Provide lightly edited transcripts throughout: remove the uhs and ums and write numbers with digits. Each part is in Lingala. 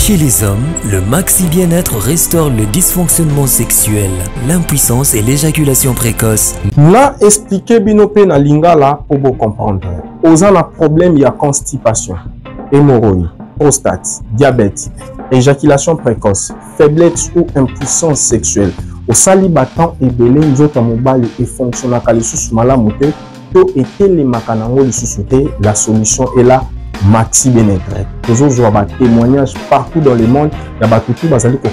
Chez les hommes, le Maxi Bien-être restaure le dysfonctionnement sexuel, l'impuissance et l'éjaculation précoce. Là, expliquer binope na lingala pour vous comprendre. Aux un problème, il y a constipation, hémorroïdes, prostate, diabète, éjaculation précoce, faiblesse ou impuissance sexuelle. Au salibatant et belé, nous autres mobile et fonctionnant à l'issue malamoute, to était les macanango l'issue la solution est là. Maxi Bien-être. Nous avons des témoignages partout dans le monde. Il y a tout qui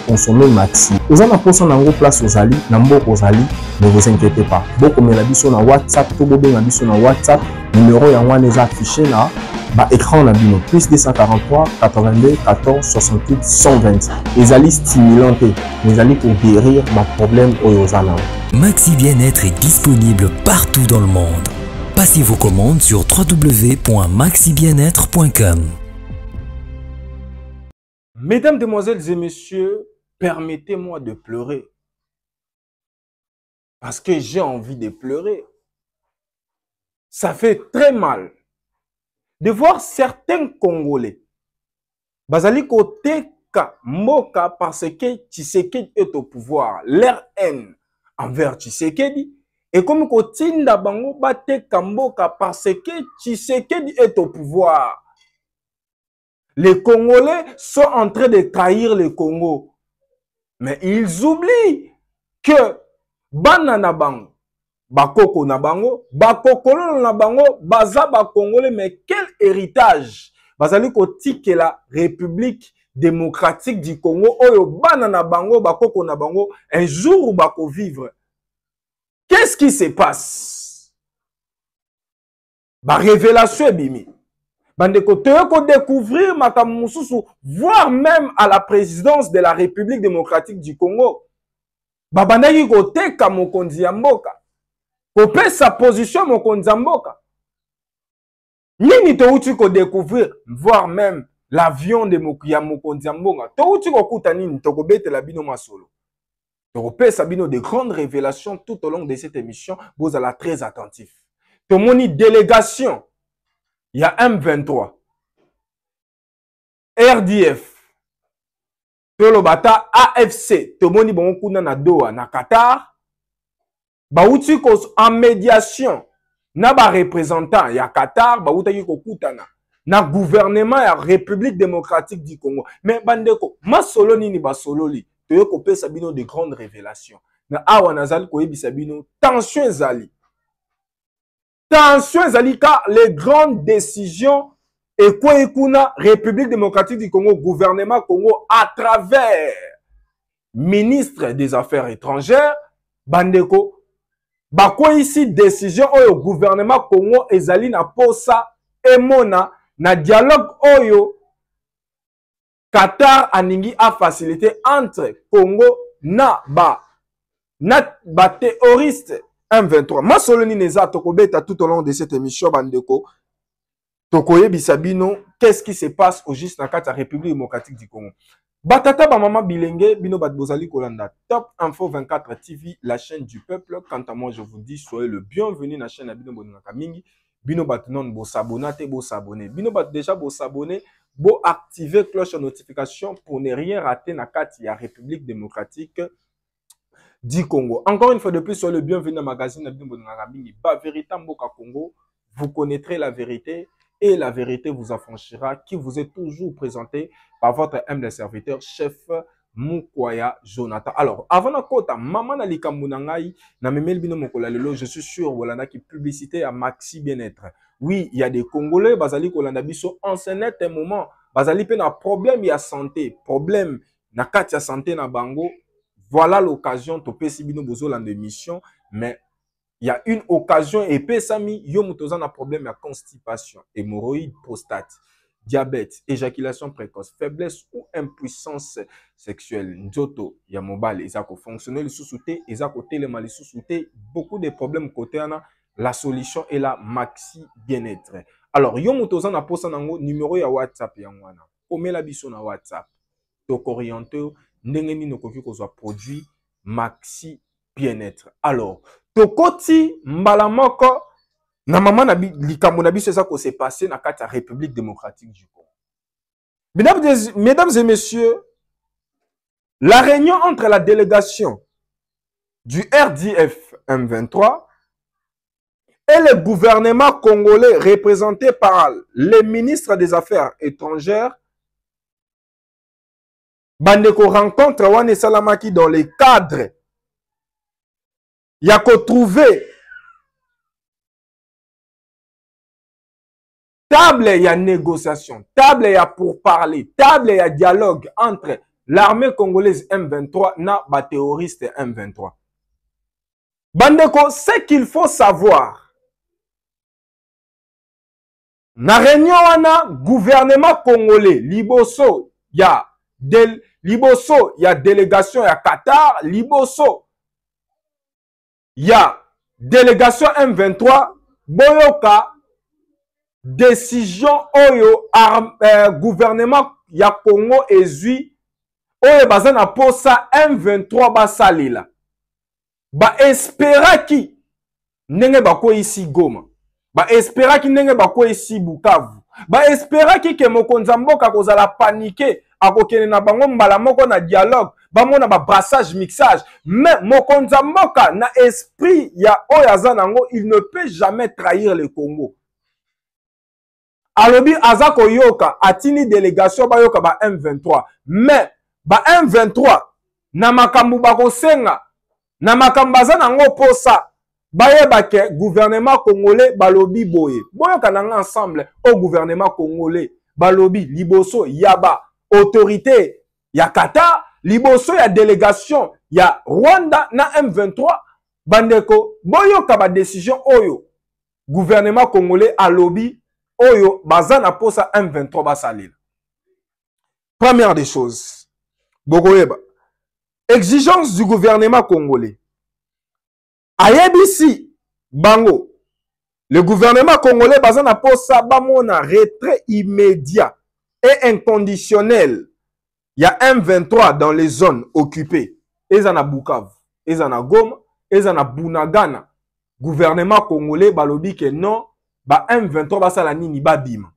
consommer Maxi. Vous avez une place aux alliés, ne vous inquiétez pas. Beaucoup de gens sur WhatsApp, tout le monde sur WhatsApp. Numéro est affiché là. Écran na bino plus 243 82 14 68 120. Les alliés stimulants, les alliés pour guérir ma problème aux alliés. Maxi Bien-être est disponible partout dans le monde. Passez vos commandes sur www.maxibienêtre.com. Mesdames, demoiselles et messieurs, permettez-moi de pleurer. Parce que j'ai envie de pleurer. Ça fait très mal de voir certains Congolais. Bazali côté Moka parce que Tshisekedi est au pouvoir. Leur haine envers Tshisekedi. Et comme Kotinda Bango bate Kamboka parce que Tshisekedi est au pouvoir. Les Congolais sont en train de trahir le Congo. Mais ils oublient que Banana Bango, Bakoko na Bango, Bakokolo na Bango, Baza ba Congolais, mais quel héritage! Bazali Koti que la République démocratique du Congo, Oyo Banana Bango, Bakoko na Bango, un jour où Bako vivre. Qu'est-ce qui se passe? Ba révélation est bimi. Bandeko toyoko découvrir makamususu, voire même à la présidence de la République démocratique du Congo. Babandaki koteka mokonzi ya mboka. Kope sa position mokonzi ya mboka. Nini touti ko découvrir, voire même l'avion de mokonzi ya mboka. Touti ko kuta nini toko betela bino masolo. Toko sabino de grandes révélations tout au long de cette émission, vous allez très attentif. Tomoni délégation, il y a M23, RDF, Tolobata, AFC, Tomoni Bonkuna na Doha, na Qatar, Baouti en médiation, na ba représentant, il y a Qatar, Baouta Yiko Kutana, na gouvernement, il y a République démocratique du Congo. Mais Bandeko, ma solo nini ba solo li. Kopé sabino de grandes révélations. Na awa nazali koyebi sabino tension zali. Tension zali car les grandes décisions et quoi ekuna République démocratique du Congo, gouvernement Congo à travers ministre des Affaires étrangères bandeko bako ici décision oyo gouvernement Congo ezali na posa emona na dialogue oyo Qatar aningi a facilité entre Congo na ba terroriste M23. Ma soloni neza tokobeta tout au long de cette émission bandeko. Tokoye bisabino, qu'est-ce qui se passe au juste na kata République démocratique du Congo? Batata ba mama bilenge bino bat bozali kolanda Top Info 24 TV, la chaîne du peuple. Quant à moi, je vous dis soyez le bienvenu na chaîne bino bonaka mingi. Bino bat non bo s'abonner, bo s'abonner. Bino bat déjà bo s'abonner. Bo activer cloche de notification pour ne rien rater na kati ya République démocratique du Congo. Encore une fois de plus, soyez le bienvenu dans le magazine Ba Vérité Mboka Congo. Vous connaîtrez la vérité et la vérité vous affranchira, qui vous est toujours présenté par votre humble serviteur, chef Mukwaya Jonathan. Alors, avant de kota, maman na likambu na ngai, na memel bino mokola lelo, je suis sûr, voilà, qui publicité à Maxi Bien-être. Oui, il y a des Congolais, bazali kolanda biso, en ce net un moment, bazali pe na problème ya santé, problème na kati ya santé na bango. Voilà l'occasion, to pesi bino bozo la mission, mais il y a une occasion et pesami yo mutoza na problème ya constipation, hémorroïdes, prostate, diabète, éjaculation précoce, faiblesse ou impuissance sexuelle. Njoto ya mobile, ezako fonctionner le sous-souté, ezako téléma le sous-souté, beaucoup de problèmes côté ana, la solution est la Maxi Bien-être. Alors, yo mutoza na posa nango numéro ya WhatsApp ya ngwana. Komela biso na WhatsApp. Toko orienté ndenge nini okoki kozwa produit Maxi Bien-être. Alors, tokoti mbala moko na mama na likambo na biso eza ko se passer na kati ya République démocratique du Congo. Mesdames et messieurs, la réunion entre la délégation du RDF M23 et le gouvernement congolais représenté par les ministres des Affaires étrangères, Bandeko rencontre Wane Salamaki dans les cadres. Il y a qu'à trouver table, il y a négociation, table, il y a pour parler, table, il y a dialogue entre l'armée congolaise M23 et les terroristes M23. Bandeko, ce qu'il faut savoir, na réunion wana gouvernement congolais, liboso, il y a délégation, il y a Qatar, liboso, il y a délégation M23, boyoka, décision oyo gouvernement ya Congo ezui oyo bazana posa M23 basalila ba espera ki ndenge bako isi Goma, ba espera ki ndenge bako isi Bukavu, ba espera ki ke mokonza mboka kozala panike akokene na bango mbala moko na dialogue bamona ba brassage mixage, mais mokonza mboka na esprit ya oyo azanango, il ne peut jamais trahir le Congo. Alobi azako yoka atini délégation ba yoka ba M23, mais ba M23 na makambu bako senga na makambu azanango posa bayeba ke gouvernement congolais balobi boye boyoka nanga ensemble au gouvernement congolais balobi liboso yaba autorité ya Qatar, liboso ya délégation ya Rwanda na M23 bandeko boyoka ba décision oyo gouvernement congolais alobi oyo bazana posa M23 basalila. Première des choses, bokoyeba exigence du gouvernement congolais. Ayebisi bango, le gouvernement congolais bazana posa bamona retrait immédiat et inconditionnel. Il y a M23 dans les zones occupées. Ezana Bukavu, ezana Goma, ezana Bunagana. Gouvernement congolais balobi que non, ba M23 basala nini babima.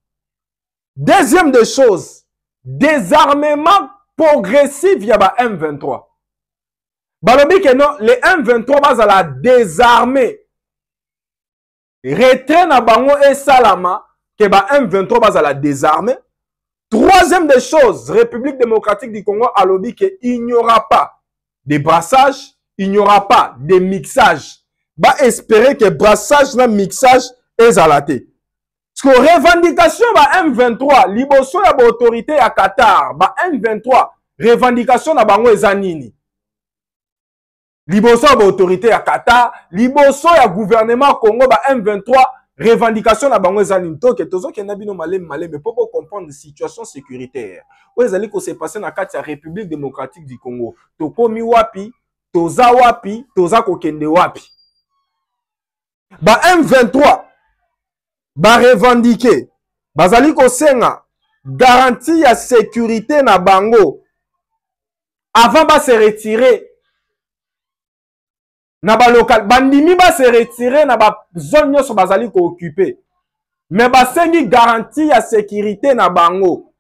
Deuxième des choses, désarmement progressif via ba M23. Balobi que non, les M23 basala désarmé. Retrait na bango et salama que ba M23 basala désarmé. Troisième des choses, République démocratique du Congo a lobby qu'il n'y aura pas de brassage, il n'y aura pas de mixage. Ba espérer que brassage na mixage est alaté. Parce que revendication ba M23, liboso ya ba autorité à Qatar, ba M23, revendication na bango ezanini. Liboso ya ba autorité à Qatar, liboso ya gouvernement Congo ba M23, revendication na bango ezanini. To ke tozo ke nabino malem mais pour comprendre la situation sécuritaire. Oyo ezali ko se passer na kati ya République démocratique du Congo. To komi wapi, toza wapi, toza ko kende wapi. Ba M23 ba revendiquer bazali ko senga garantie ya sécurité na bango avant ba se retirer na ba local bandimi ba se retirer na ba zone nyonso bazali ko occuper, mais ba sengi garantie ya sécurité na bango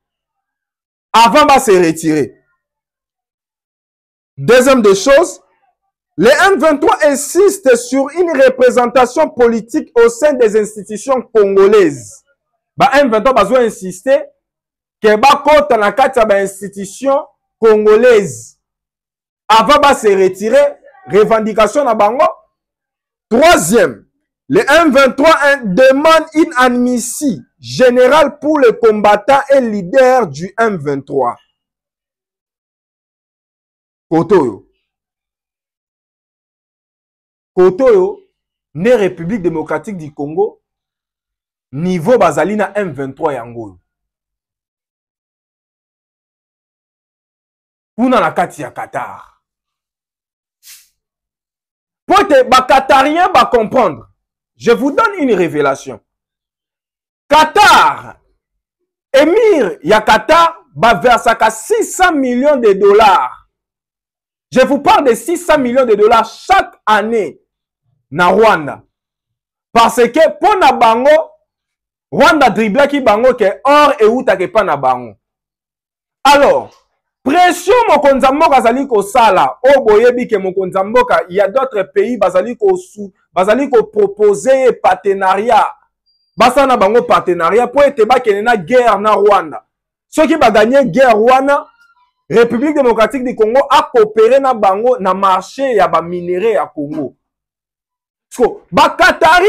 avant ba se retirer. Deuxième des choses, les M23 insistent sur une représentation politique au sein des institutions congolaises. Ba M23 bazo insister que ba kota na kati ya ba institution congolaise avant ba se retirer, revendication na bango. Troisième, les M23 demandent une amnistie générale pour les combattants et leaders du M23. Kotoyo Kotoyo, né République démocratique du Congo, niveau bazalina M23 yango. Kuna na kati ya Qatar. Pour que ba Qatarien va comprendre, je vous donne une révélation. Qatar, émir ya Qatar, va verser 600 millions de dollars. Je vous parle de 600 millions de dollars chaque année na Rwanda. Parce que pour na bango, Rwanda dribla ki bango ke or et outa ke pa na bango. Alors, pression mokonza mboka azali kosala, o boyebi ke mokonza mboka, il y a d'autres pays bazali ko proposer partenariat. Basana bango partenariat pour ete bakene na guerre na Rwanda. Ceux qui ba gagner guerre Rwanda, République démocratique du Congo a coopéré na bango na marché ya ba minerai ya Congo. So, ba Qatari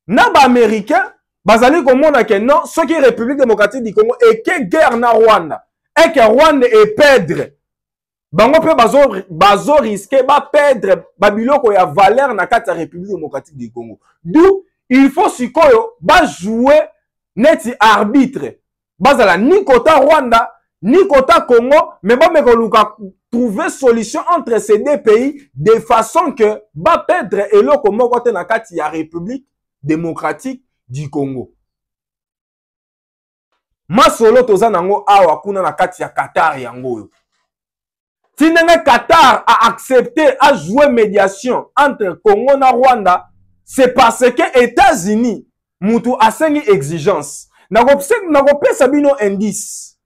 na ba américain bazali komona ke non, ceux qui République démocratique du Congo et que guerre na Rwanda et que Rwanda est perdre. Bango pe bazo risquer ba perdre ba biloko ya valeur na kati ya République démocratique du Congo. D'où il faut sikoyo ba jouer neti arbitre. Bazala ni kota Rwanda ni kota Congo, mais ba mekoluka trouver solution entre ces deux pays de façon que ba perdre eloko moko te na kati ya République démocratique du Congo. Masolo toza nango awa kuna na kati ya Qatar yango. Tinenge Qatar a accepté à jouer médiation entre Congo na Rwanda, c'est parce que États-Unis mutu asengi exigence. Nakopesa bino indice.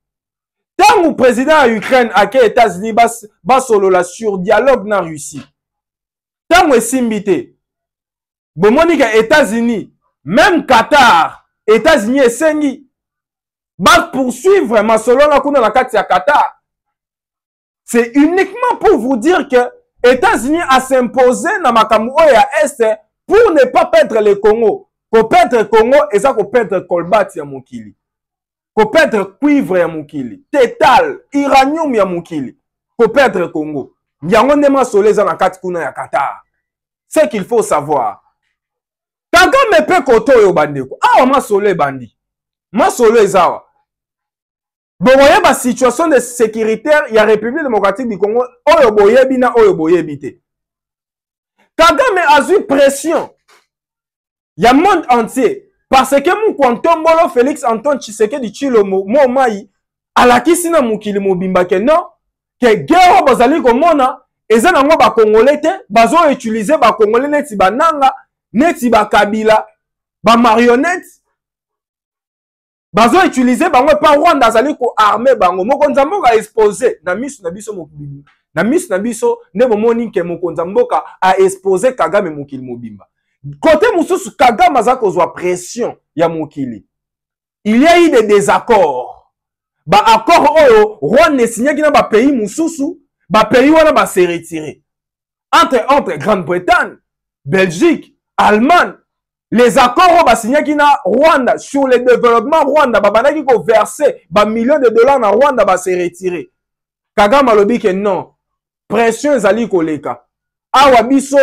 Tant le président de l'Ukraine a que États-Unis bas solo sur dialogue na Russie. Tant que simbité. Bomoni que États-Unis, même Qatar, États-Unis et sengi va poursuivre ma solo na kuna na kati ya Qatar. C'est uniquement pour vous dire que États-Unis a s'imposé dans makambo ya Est pour ne pas perdre le Congo. Ko perdre Congo et ça ko perdre colbat ya mokili. Ko perdre cuivre ya mokili, tétal, uranium ya mokili. Ko perdre Congo. Yango nema solé za na kati kuna ya Qatar. C'est qu'il faut savoir. Kagame pe koto yo bandeko. Awa ma solé bandi. Ma solé zawa. Bon, voyez la situation de sécuritaire, il y a République démocratique du Congo, oyo boyebi na oyo boyebi te. Kagame a eu pression. Il y a le monde entier. Parce que mon Kwantombolo Félix Antoine Tshisekedi Tshilombo Momai, à la kisina mukili mobimba ke non, que guerre bazali komona, eza nango ba Congolais te, bazo utiliser ba Congolais neti ba nanga, neti ba Kabila, ba marionnette. Bazo utiliser bango pa Rwanda azali ko armer bango mokonza mboka exposé na misu na biso mokili na misu na biso ne bomoni ke mokonza mboka a exposé Kagame mokili mobimba côté mususu Kagame aza kozwa pression ya mokili. Il y a eu des désaccords ba accord oyo Rwanda signé ki na ba pays mususu ba pays wana ba se retirer entre Grande-Bretagne, Belgique, Allemagne. Les accords ba signé ki na Rwanda sur le développement Rwanda ba banaki ko verser ba millions de dollars na Rwanda ba se retirer. Kagame alobi ke non, pression ezali koleka. Awa biso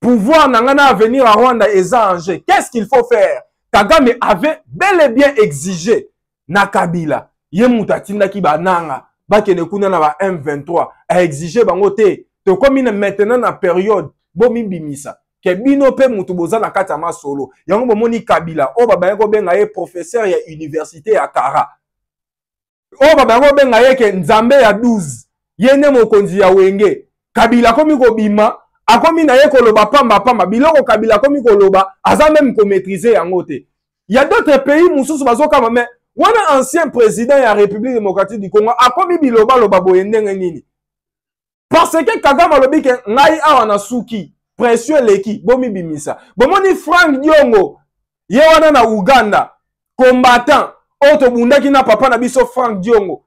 pouvoir nangana à venir à Rwanda eza en jeu. Qu'est-ce qu'il faut faire? Kagame avait bel et bien exigé na Kabila. Ye mutatinda ki bananga ba kene kuna na ba M23 a exigé bango te. To comme maintenant na période bomi bimisa. Que bino pe mutu boza na kati ya masolo. Yango bomoni Kabila. O baba yango benga ye professeur ya université ya Kara. O baba yango benga ye ke nzambe ya 12. Yene mokonzi ya wenge. Kabila komi ko bima. Akomi na ye koloba pamba. Biloko Kabila komi koloba. Aza même ko maîtriser yango te. Il y a d'autres pays mususu bazoka mais wana ancien président ya République démocratique du Congo. Akomi biloba loba boyendenge nini. Parce que Kagame alobi ke ngai awa na suki. Pression leki, bomi bimisa. Bomoni Frank Diongo, ye wana na Uganda, combattant, oto bundaki na papa na biso Frank Diongo.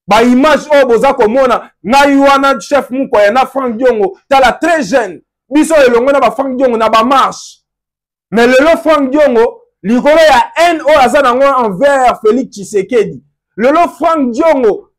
Ba image o boza komona, ngai wana chef mukwa ya na Frank Diongo, tala très jeune. Biso elongo na ba Frank Diongo na ba marche. Mais lelo Frank Diongo, likolo ya haine o aza nango envers Félix Tshisekedi. Lelo Frank Diongo,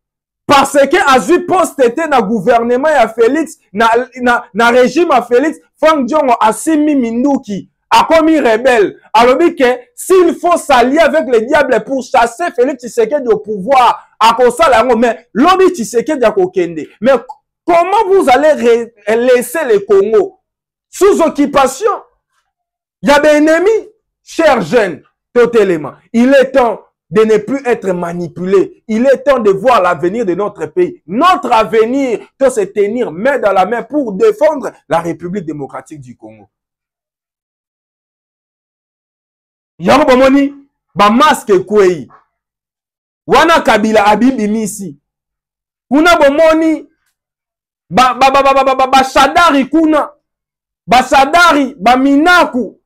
parce que a vu posteté na gouvernement ya Félix, na régime à Félix, Frank Diongo a simi minduki, a commis rebelle. Alors dit que s'il faut s'allier avec les diables pour chasser Félix Tshisekedi au pouvoir, à cause de ça, mais l'homme Tshisekedi a kokende. Mais comment vous allez laisser le Congo sous occupation? Il y a des ennemis, chers jeunes, totalement. Il est temps de ne plus être manipulé. Il est temps de voir l'avenir de notre pays. Notre avenir doit se tenir main dans la main pour défendre la République démocratique du Congo. Yango bomoni ba masque kwei. wana Kabila abibimisi kuna bomoni bashadari kuna bashadari baminaku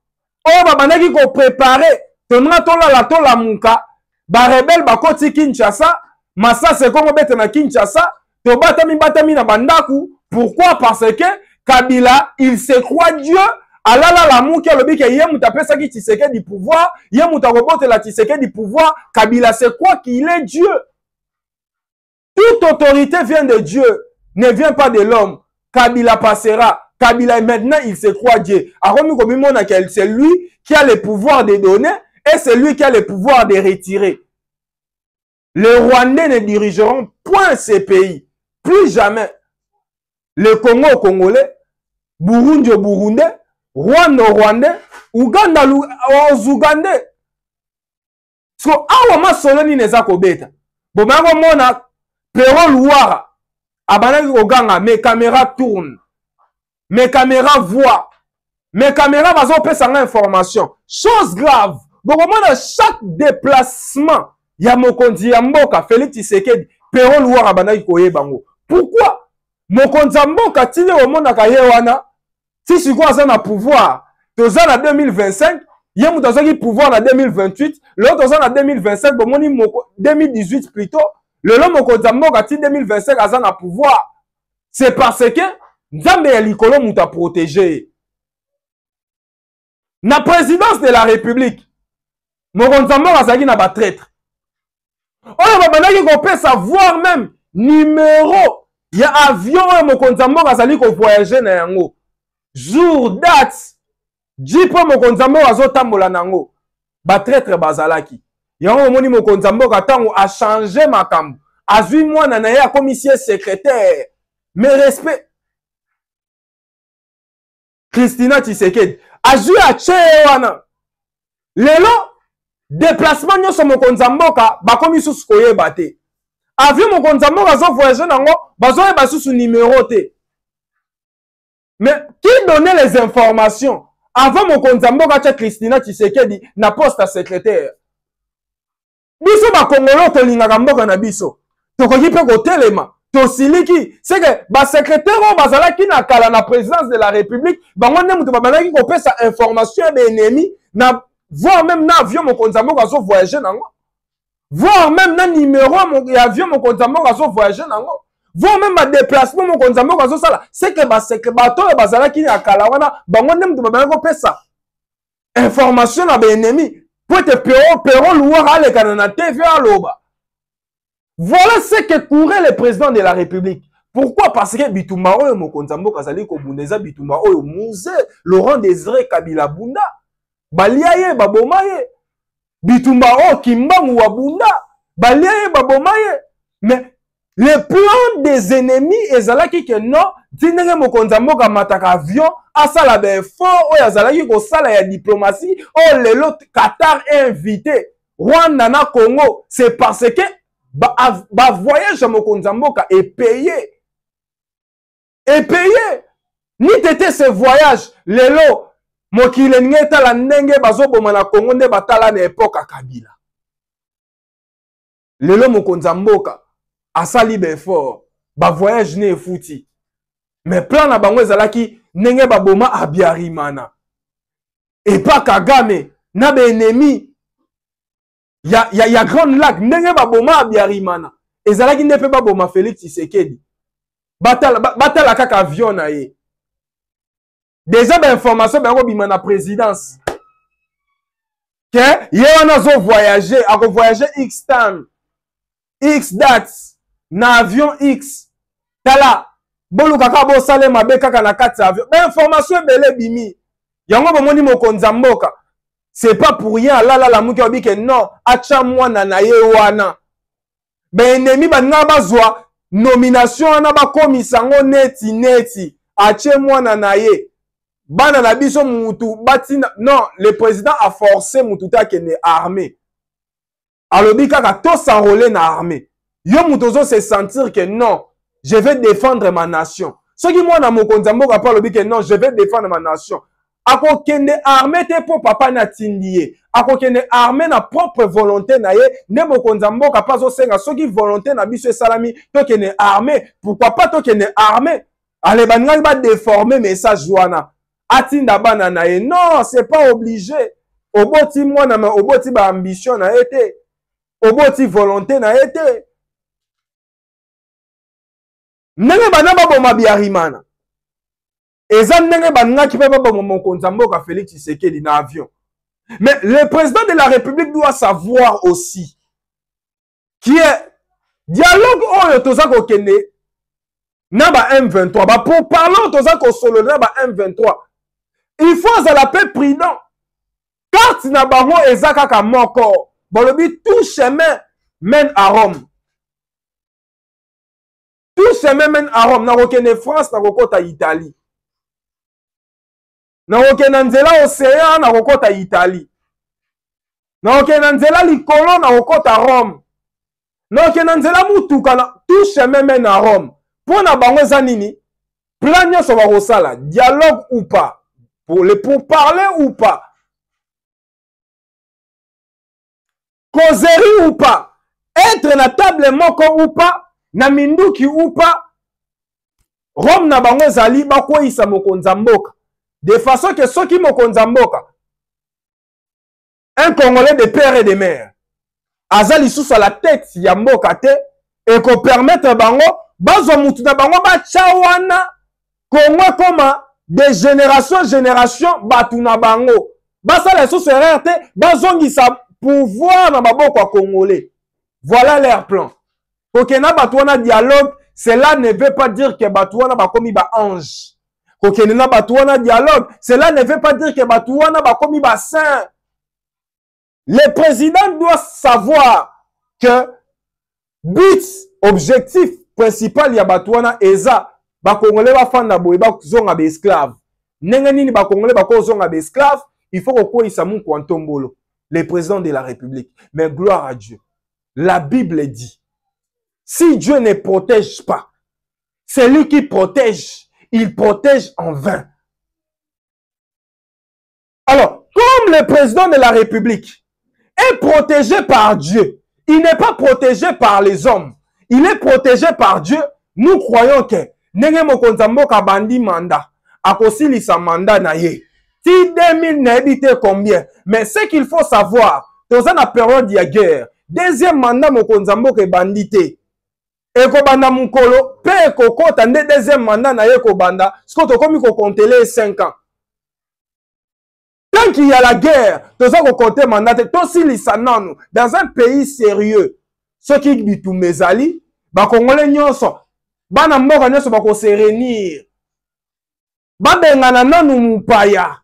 oyo babandaki koprepare tonga tolala tolamuka barebele bakoti Kinshasa masase kongo bete na Kinshasa batami na bandaku. Pourquoi? Parce que Kabila il se croit Dieu. Alala la mouki alobi ke ye muta pesa ki Tshisekedi du pouvoir, ye muta robote la Tshisekedi du pouvoir. Kabila se croit qu'il est Dieu. Toute autorité vient de Dieu, ne vient pas de l'homme. Kabila passera. Kabila maintenant il se croit Dieu. C'est lui qui a le pouvoir de donner et c'est lui qui a le pouvoir de retirer. Les Rwandais ne dirigeront point ces pays. Plus jamais. Le Congo au Congolais, Burundi au Burundais, Rwanda au Rwandais, Uganda aux Ougandais. So awa masoloni neza kobeta. Bomango mona Pero Louara. Abanaki oganga mes caméras tournent. Mes caméras voient. Mes caméras bazo pesa nga information. Chose grave. Bokomona chaque déplacement ya mokonzi ya mboka Félix Tshisekedi Pero Louara abanaki koyebango. Pourquoi? Mokonzi ya mboka tile omona ka ye wana si siko aza na pouvoir toza na 2025 ye mutu azaki pouvoir na 2028 l'autre toza na 2025 bomoni 2018 plutôt lelo mokonzi ya mboka ti 2025 aza na pouvoir. C'est parce que nzambe ya likolo mutu a protégé na présidence de la République. Mokonzi ya mboka azalaki na batraître oyo babandaki kopesa voire même numéro il y a avion et mokonzi mboka azali ko voyager na yango jour date jipo mokonzi mboka azotambola nango ba traître bazalaki yango moni mokonzi mboka tango a changé makambo azui mwana na ya commissaire secrétaire mais respect Christina Tshisekedi azui a che wana lelo déplacement nyoso mokonzi mboka bakomi susu koyeba te. Avion mokonzi mboka zo voyager nango bazo yeba susu numéro te. Mais qui donnait les informations avant mokonzi mboka tcha Christina Tshisekedi na poste à secrétaire? Biso ba Congolo to lingaka mboka na biso. Tokoki pe ko telema, to siliki, c'est que ba secrétaire o bazalaki na kala na présidence de la République, bango ne mutu babanaki ko pesa information be ennemi na voire même na avion mokonzi mboka zo voyager nango. Voir même na numéro avion mokonzi mboka zo voyager nango. Voir même ma déplacement mokonzi mboka zo sala. C'est que bato e bazalaki na kala wana bango ndem to babana ko pesa information na be ennemi pour te Pero Louara le kanana TV aloba. Voilà ce que courait le président de la République. Pourquoi? Parce que bitumba oyo mokonzi mboka zali ko bundeza bitumba oyo Musée Laurent Désiré Kabila bunda. Baliaye babomaye. Bitumba o kimbangu wabunda baliaye babomaye. Mais le plan des ennemis ezalaki que non tinenge mokonzi mboka mataka avion asala be effort o yazalaki ko sala ya diplomatie o lelo Qatar est invité Rwanda na Congo. C'est parce que ba voyage mokonzi mboka est payé ni tete ce voyage lelo mokile ngeta la ndenge bazoboma na Congo nde batala na époque à Kabila. Lelo mokonzi mboka asali be fort ba voyage ne fouti. Mais plan na bango ezalaki ndenge baboma Abiyarimana. Et pas Kagame na be ennemi ya Grand Lac ndenge baboma Abiyarimana. Ezalaki nde pe baboma Félix Tshisekedi. Batala kaka avion na ye. Déjà d'information ben bima na présidence que yéwana zo voyager a voyager X time X dates na avion X tala bolu kaka bo salema be kaka na kati avion ben information belé bimi yango bomoni mokonzi mboka. C'est pas pour rien là la muki obi que non acha mwana na ye wana ben ennemi banga bazwa nomination na ba komisango neti ache mwana na ye. Bana na biso mutu batina non le président a forcé mututa kene armée alobi kaka to s'enrôler na armée yo mutozo se sentir que non je vais défendre ma nation soki mwana mokonzi mboka pa alobi que non je vais défendre ma nation akokende armé te po papa na tindie akokende armé na propre volonté na ye nde mokonzi ya mboka pa azosenga soki volonté na biso esalami tokende armé pourquoi pas tokende armé ale baningaki badéforme message wana atinda bana na ye non c'est pas obligé oboti mwana ma oboti baambition na ye te oboti volonté na ye te ndenge bana baboma biarimana eza ndenge baningaki mpe baboma mokonzi ya mboka Félix Tshisekedi na avion. Mais le président de la République doit savoir aussi qui est dialogue oyo toza kokende na ba M23 ba pour parler toza ko solo na ba M23 il faut à la paix prudent carte na bango eza kaka moko bolobi tout chemin mène à Rome. Tout chemin mène à Rome. Na kokende France, na kokota Italie. Na kokende nzela océan, na kokota Italie. Na kokende nzela likolo, na kokota Rome. Na kokende nzela mutuka, na tout chemin mène à Rome. Pour na bango eza nini? Plan nyonso bakosala, dialogue ou pas, pour parler ou pas, causerie ou pas, être na table moko ou pas, na minduki ou pas, Rome na bango ezali bakweyisa mokonzi ya mboka de façon que soki mokonzi ya mboka un Congolais de père et de mère aza lisusu à la tête ya mboka te et ko permettre bango bazwa mutu na bango batya wana Congo koma de génération en génération batu na bango basala lisusu erreur te bazongisa pouvoir na maboko ya Congolais. Voilà leur plan. Kokena batouana dialogue, cela ne veut pas dire que batouana bakomi ba ange. Kokena batouana dialogue, cela ne veut pas dire que batouana bakomi ba saint. Le président doit savoir que but, objectif principal ya batouana eza ba Congolais ba fanda boye ba zonga be esclave. Nenga nini ba Congolais ba ko zonga be esclave, il faut ko isa mun kwantombolo, le président de la République. Mais gloire à Dieu. La Bible dit si Dieu ne protège pas, c'est lui qui protège. Il protège en vain. Alors, comme le président de la République est protégé par Dieu, il n'est pas protégé par les hommes. Il est protégé par Dieu. Nous croyons que Nenge mokonzi mboka bandi mandat, akosilisa mandat na ye. Si 2000 n'habite combien? Mais ce qu'il faut savoir, dans une période de guerre, deuxième mandat mokonzi mboka bandité. Eko banda mukolo, pe eko kota nde deuxième mandat na yeko banda, sko to komi ko kontele 5 ans. Tant qu'il y a la guerre, to za ko compter mandat, to silisa nanu, dans un pays sérieux, ceux qui bitu mezali, ba Congolais nyonso, bana mboka nyonso ba ko se réunir. Ba bengana nanu mupaya.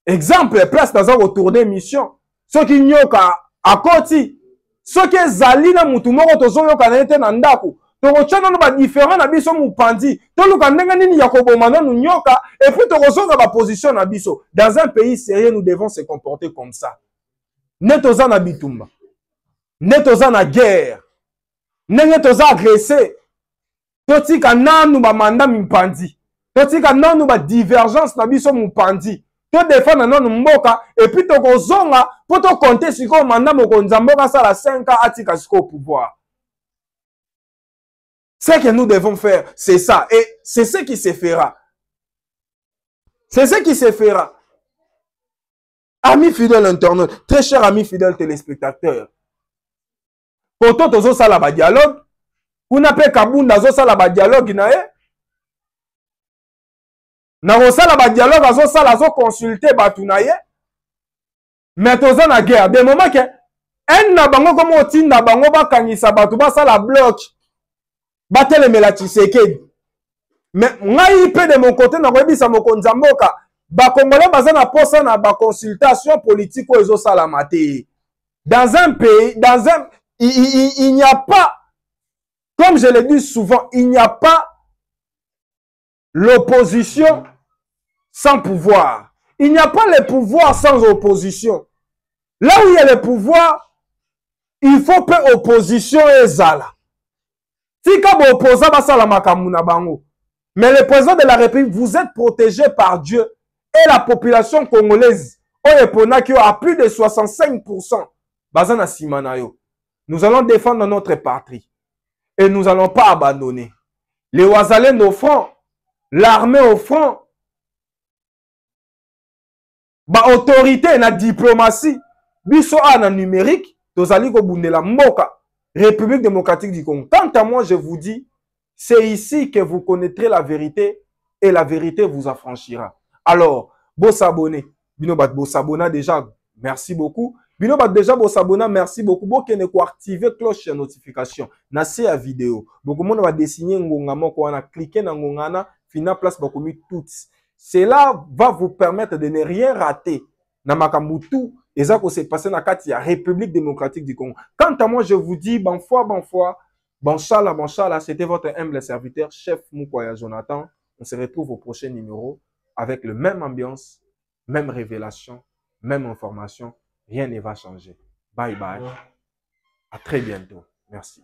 Exemple, place dans un tourner mission. Ceux qui nyoka akoti, ceux qui zali na mutu moko tozo yoka na ete na ndako toko tshana no ba différent na biso mupandi to luka ndenga nini ya koboma na nyoka et puis toko zonga ba position na biso. Dans un pays sérieux nous devons se comporter comme ça. Netoza na bitumba, netoza na guerre, netoza agressé, totika nanu ba manda mupandi, totika nanu ba divergence na biso mupandi. To défendre non mboka et puis to kozonga pour to compter siko manda mokonzi mboka ça la 5 ans atika siko au pouvoir. Ce que nous devons faire, c'est ça et c'est ce qui se fera. C'est ce qui se fera. Amis fidèles internautes, très chers amis fidèles téléspectateurs. Poto tozo sala ba dialogue, kuna pe kabunda zo sala ba dialogue na e. Na rosala ba dialogue azo sala azo consulter batu na ye. Mais toza na guerre. De moment que en na bango comme otinda bango ba kanisa batu ba sala bloc. Ba telemela Tshisekedi. Mais ngai pe de mon côté na koyebisa mokonzi mboka ba Congolais baza na posa na ba consultation politique ozo sala maté. Dans un pays, il n'y a pas, comme je le dis souvent, il n'y a pas l'opposition sans pouvoir. Il n'y a pas le pouvoir sans opposition. Là où il y a le pouvoir, il faut que l'opposition est zala. Si comme opposant, ça la makamuna bango. Mais le président de la République, vous êtes protégé par Dieu et la population congolaise, qui a plus de 65%, bazana simanayo. Nous allons défendre notre patrie et nous n'allons pas abandonner. Les Ouazalènes au front, l'armée au front, autorité et la diplomatie, biso na numérique, tozali ko bundela mboka, République démocratique du Congo. Quant à moi, je vous dis, c'est ici que vous connaîtrez la vérité et la vérité vous affranchira. Alors, beau s'abonner. Bino bat beau s'abonner déjà. Merci beaucoup. Bino bat déjà beau s'abonner. Merci beaucoup. Beau kene ko activer cloche de notification. Na se a vidéo. Beaucoup monde va dessiner ngonga moko wana cliquer na ngongana fina place ba komi toutes. Cela va vous permettre de ne rien rater. Na makambutu et ça s'est passé na kati ya République démocratique du Congo. Quant à moi, je vous dis bon chala, c'était votre humble serviteur, chef Mukwaya Jonathan. On se retrouve au prochain numéro avec le même ambiance, même révélation, même information. Rien ne va changer. Bye bye. À très bientôt. Merci.